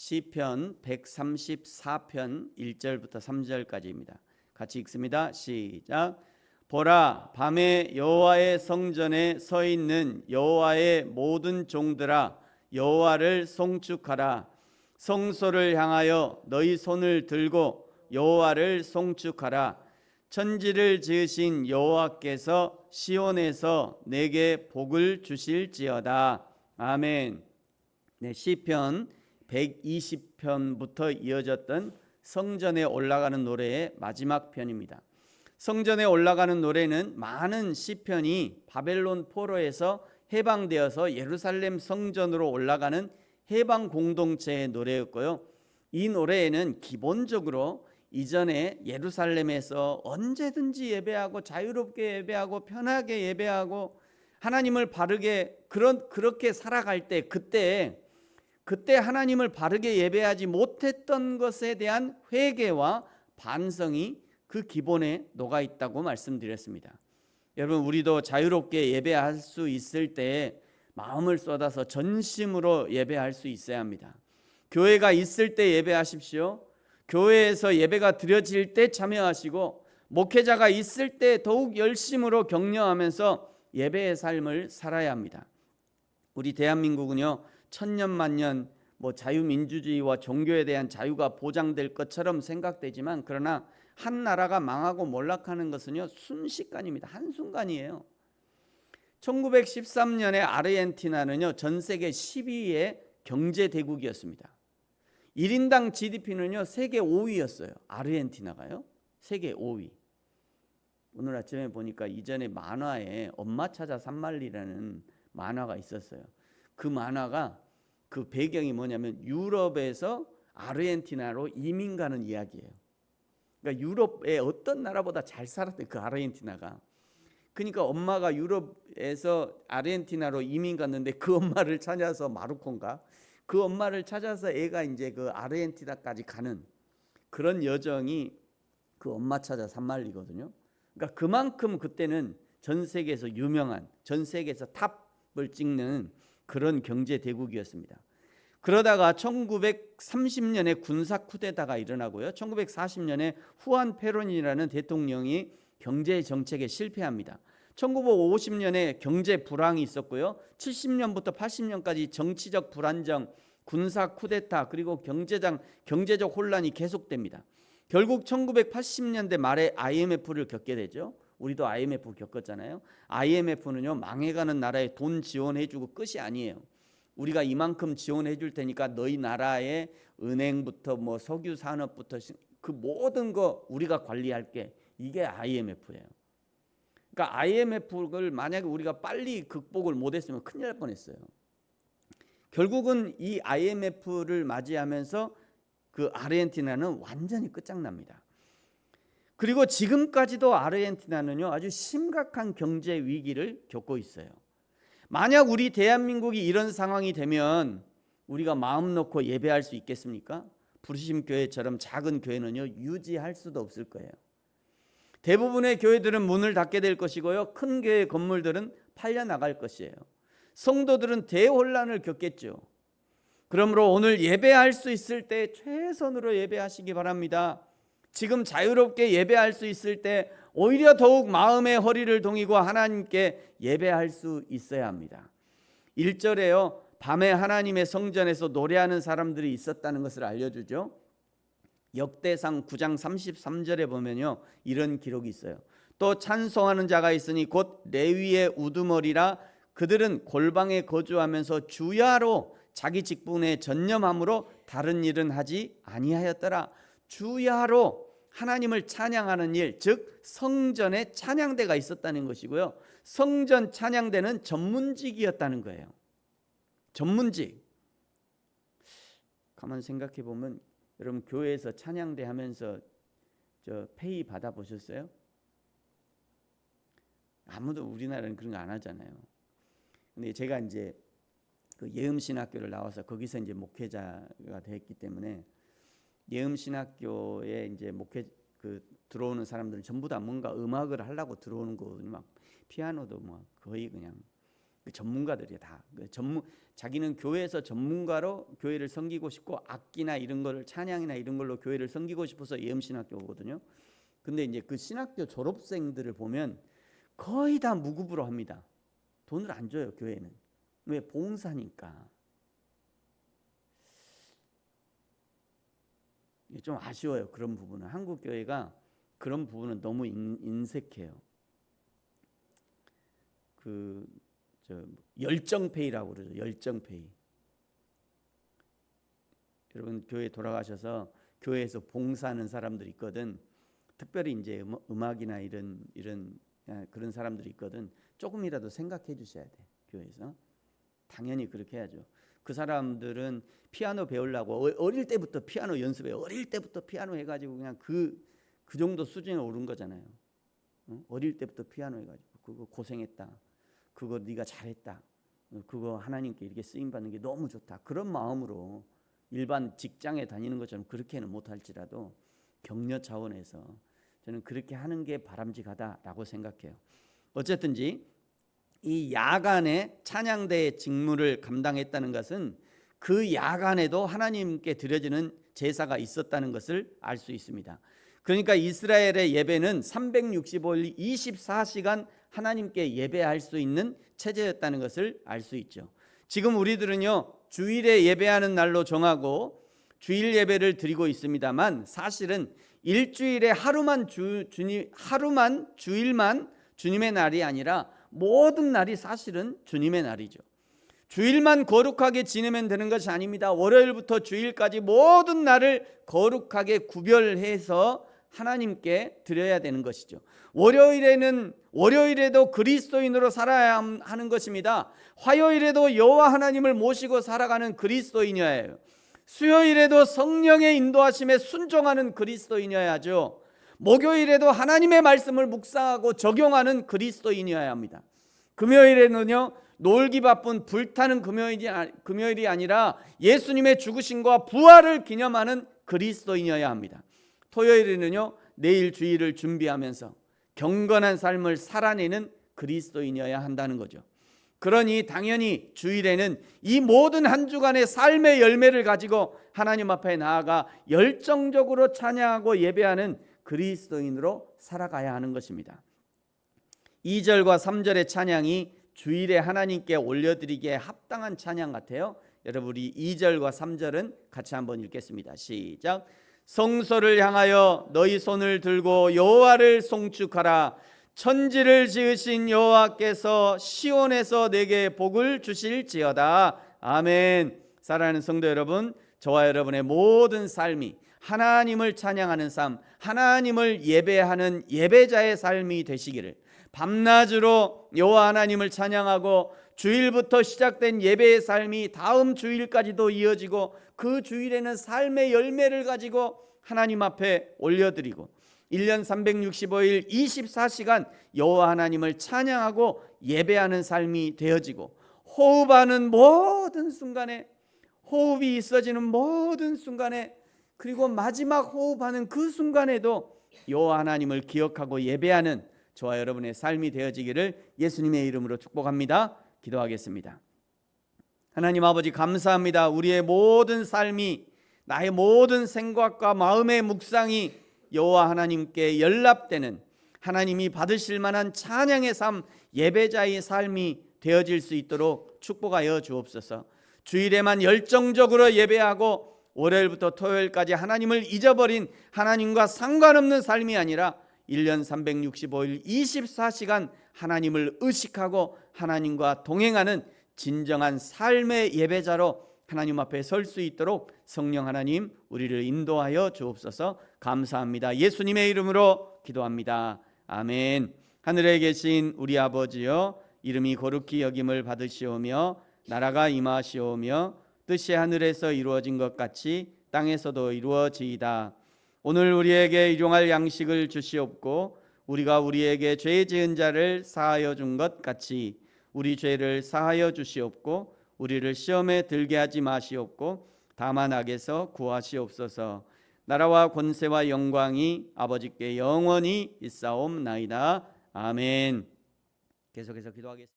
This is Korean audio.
시편 134편 1절부터 3절까지입니다. 같이 읽습니다. 시작. 보라, 밤에 여호와의 성전에 서 있는 여호와의 모든 종들아, 여호와를 송축하라. 성소를 향하여 너희 손을 들고 여호와를 송축하라. 천지를 지으신 여호와께서 시온에서 내게 복을 주실지어다. 아멘. 네, 시편 120편부터 이어졌던 성전에 올라가는 노래의 마지막 편입니다. 성전에 올라가는 노래는 많은 시편이 바벨론 포로에서 해방되어서 예루살렘 성전으로 올라가는 해방 공동체의 노래였고요. 이 노래에는 기본적으로 이전에 예루살렘에서 언제든지 예배하고 자유롭게 예배하고 편하게 예배하고 하나님을 바르게 그렇게 살아갈 때 그때 하나님을 바르게 예배하지 못했던 것에 대한 회개와 반성이 그 기본에 녹아 있다고 말씀드렸습니다. 여러분, 우리도 자유롭게 예배할 수 있을 때 마음을 쏟아서 전심으로 예배할 수 있어야 합니다. 교회가 있을 때 예배하십시오. 교회에서 예배가 드려질 때 참여하시고, 목회자가 있을 때 더욱 열심으로 격려하면서 예배의 삶을 살아야 합니다. 우리 대한민국은요, 천년만년 자유민주주의와 종교에 대한 자유가 보장될 것처럼 생각되지만, 그러나 한 나라가 망하고 몰락하는 것은요 순식간입니다. 한순간이에요. 1913년에 아르헨티나는요 전 세계 12위의 경제 대국이었습니다. 1인당 GDP는요 세계 5위였어요. 아르헨티나가요 세계 5위. 오늘 아침에 보니까 이전에 만화에 엄마 찾아 산말리라는 만화가 있었어요. 그 만화가 그 배경이 뭐냐면 유럽에서 아르헨티나로 이민 가는 이야기예요. 그러니까 유럽의 어떤 나라보다 잘 살았대, 그 아르헨티나가. 그러니까 엄마가 유럽에서 아르헨티나로 이민 갔는데 그 엄마를 찾아서, 마르코인가, 그 엄마를 찾아서 애가 이제 그 아르헨티나까지 가는 그런 여정이 그 엄마 찾아 산말리거든요. 그러니까 그만큼 그때는 전 세계에서 유명한, 전 세계에서 탑을 찍는 그런 경제 대국이었습니다. 그러다가 1930년에 군사 쿠데타가 일어나고요. 1940년에 후안 페론이라는 대통령이 경제 정책에 실패합니다. 1950년에 경제 불황이 있었고요. 70년부터 80년까지 정치적 불안정, 군사 쿠데타, 그리고 경제적 혼란이 계속됩니다. 결국 1980년대 말에 IMF를 겪게 되죠. 우리도 IMF 겪었잖아요. IMF는요 망해가는 나라에 돈 지원해주고 끝이 아니에요. 우리가 이만큼 지원해 줄 테니까 너희 나라의 은행부터 석유 산업부터 그 모든 거 우리가 관리할게. 이게 IMF예요. 그러니까 IMF를 만약에 우리가 빨리 극복을 못했으면 큰일 날 뻔했어요. 결국은 이 IMF를 맞이하면서 그 아르헨티나는 완전히 끝장납니다. 그리고 지금까지도 아르헨티나는요 아주 심각한 경제 위기를 겪고 있어요. 만약 우리 대한민국이 이런 상황이 되면 우리가 마음 놓고 예배할 수 있겠습니까? 부르심교회처럼 작은 교회는요 유지할 수도 없을 거예요. 대부분의 교회들은 문을 닫게 될 것이고요, 큰 교회 건물들은 팔려나갈 것이에요. 성도들은 대혼란을 겪겠죠. 그러므로 오늘 예배할 수 있을 때 최선으로 예배하시기 바랍니다. 지금 자유롭게 예배할 수 있을 때 오히려 더욱 마음의 허리를 동이고 하나님께 예배할 수 있어야 합니다. 1절에요 밤에 하나님의 성전에서 노래하는 사람들이 있었다는 것을 알려주죠. 역대상 9장 33절에 보면요 이런 기록이 있어요. 또 찬송하는 자가 있으니 곧 레위의 우두머리라. 그들은 골방에 거주하면서 주야로 자기 직분에 전념함으로 다른 일은 하지 아니하였더라. 주야로 하나님을 찬양하는 일, 즉 성전에 찬양대가 있었다는 것이고요. 성전 찬양대는 전문직이었다는 거예요. 전문직. 가만 생각해 보면 여러분 교회에서 찬양대 하면서 페이 받아 보셨어요? 아무도 우리나라는 그런 거 안 하잖아요. 근데 제가 이제 그 예음신학교를 나와서 거기서 이제 목회자가 됐기 때문에 예음신학교에 이제 들어오는 사람들은 전부 다 뭔가 음악을 하려고 들어오는 거거든요. 막 피아노도 거의 그냥 그 전문가들이야 다. 자기는 교회에서 전문가로 교회를 섬기고 싶고 악기나 이런 거를 찬양이나 이런 걸로 교회를 섬기고 싶어서 예음신학교 오거든요. 근데 이제 그 신학교 졸업생들을 보면 거의 다 무급으로 합니다. 돈을 안 줘요 교회는. 왜? 봉사니까. 좀 아쉬워요 그런 부분은. 한국 교회가 그런 부분은 너무 인색해요. 열정페이라고 그러죠. 열정페이. 여러분 교회 돌아가셔서 교회에서 봉사하는 사람들이 있거든. 특별히 이제 음악이나 이런 그런 사람들이 있거든. 조금이라도 생각해 주셔야 돼. 교회에서 당연히 그렇게 해야죠. 그 사람들은 피아노 배우려고 어릴 때부터 피아노 연습해. 어릴 때부터 피아노 해가지고 그냥 그 정도 수준에 오른 거잖아요. 어릴 때부터 피아노 해가지고 그거 고생했다. 그거 네가 잘했다. 그거 하나님께 이렇게 쓰임 받는 게 너무 좋다. 그런 마음으로 일반 직장에 다니는 것처럼 그렇게는 못할지라도 격려 차원에서 저는 그렇게 하는 게 바람직하다라고 생각해요. 어쨌든지 이 야간에 찬양대의 직무를 감당했다는 것은 그 야간에도 하나님께 드려지는 제사가 있었다는 것을 알 수 있습니다. 그러니까 이스라엘의 예배는 365일 24시간 하나님께 예배할 수 있는 체제였다는 것을 알 수 있죠. 지금 우리들은요 주일에 예배하는 날로 정하고 주일 예배를 드리고 있습니다만 사실은 일주일에 하루만 주일만 주님의 날이 아니라 모든 날이 사실은 주님의 날이죠. 주일만 거룩하게 지내면 되는 것이 아닙니다. 월요일부터 주일까지 모든 날을 거룩하게 구별해서 하나님께 드려야 되는 것이죠. 월요일에도 그리스도인으로 살아야 하는 것입니다. 화요일에도 여호와 하나님을 모시고 살아가는 그리스도인이어야 해요. 수요일에도 성령의 인도하심에 순종하는 그리스도인이어야죠. 목요일에도 하나님의 말씀을 묵상하고 적용하는 그리스도인이어야 합니다. 금요일에는요 놀기 바쁜 불타는 금요일이 아니라 예수님의 죽으심과 부활을 기념하는 그리스도인이어야 합니다. 토요일에는요 내일 주일을 준비하면서 경건한 삶을 살아내는 그리스도인이어야 한다는 거죠. 그러니 당연히 주일에는 이 모든 한 주간의 삶의 열매를 가지고 하나님 앞에 나아가 열정적으로 찬양하고 예배하는 그리스도인으로 살아가야 하는 것입니다. 2절과 3절의 찬양이 주일에 하나님께 올려드리기에 합당한 찬양 같아요. 여러분 우리 2절과 3절은 같이 한번 읽겠습니다. 시작. 성소를 향하여 너희 손을 들고 여호와를 송축하라. 천지를 지으신 여호와께서 시온에서 내게 복을 주실지어다. 아멘. 사랑하는 성도 여러분, 저와 여러분의 모든 삶이 하나님을 찬양하는 삶, 하나님을 예배하는 예배자의 삶이 되시기를, 밤낮으로 여호와 하나님을 찬양하고 주일부터 시작된 예배의 삶이 다음 주일까지도 이어지고 그 주일에는 삶의 열매를 가지고 하나님 앞에 올려드리고 1년 365일 24시간 여호와 하나님을 찬양하고 예배하는 삶이 되어지고 호흡하는 모든 순간에, 호흡이 있어지는 모든 순간에, 그리고 마지막 호흡하는 그 순간에도 여호와 하나님을 기억하고 예배하는 저와 여러분의 삶이 되어지기를 예수님의 이름으로 축복합니다. 기도하겠습니다. 하나님 아버지 감사합니다. 우리의 모든 삶이, 나의 모든 생각과 마음의 묵상이 여호와 하나님께 연락되는, 하나님이 받으실 만한 찬양의 삶, 예배자의 삶이 되어질 수 있도록 축복하여 주옵소서. 주일에만 열정적으로 예배하고 월요일부터 토요일까지 하나님을 잊어버린, 하나님과 상관없는 삶이 아니라 1년 365일 24시간 하나님을 의식하고 하나님과 동행하는 진정한 삶의 예배자로 하나님 앞에 설 수 있도록 성령 하나님 우리를 인도하여 주옵소서. 감사합니다. 예수님의 이름으로 기도합니다. 아멘. 하늘에 계신 우리 아버지여, 이름이 거룩히 여김을 받으시오며 나라가 임하시오며 뜻이 하늘에서 이루어진 것 같이 땅에서도 이루어지이다. 오늘 우리에게 일용할 양식을 주시옵고 우리가 우리에게 죄 지은 자를 사하여 준 것 같이 우리 죄를 사하여 주시옵고 우리를 시험에 들게 하지 마시옵고 다만 악에서 구하시옵소서. 나라와 권세와 영광이 아버지께 영원히 있사옵나이다. 아멘. 계속해서 기도하겠습니다.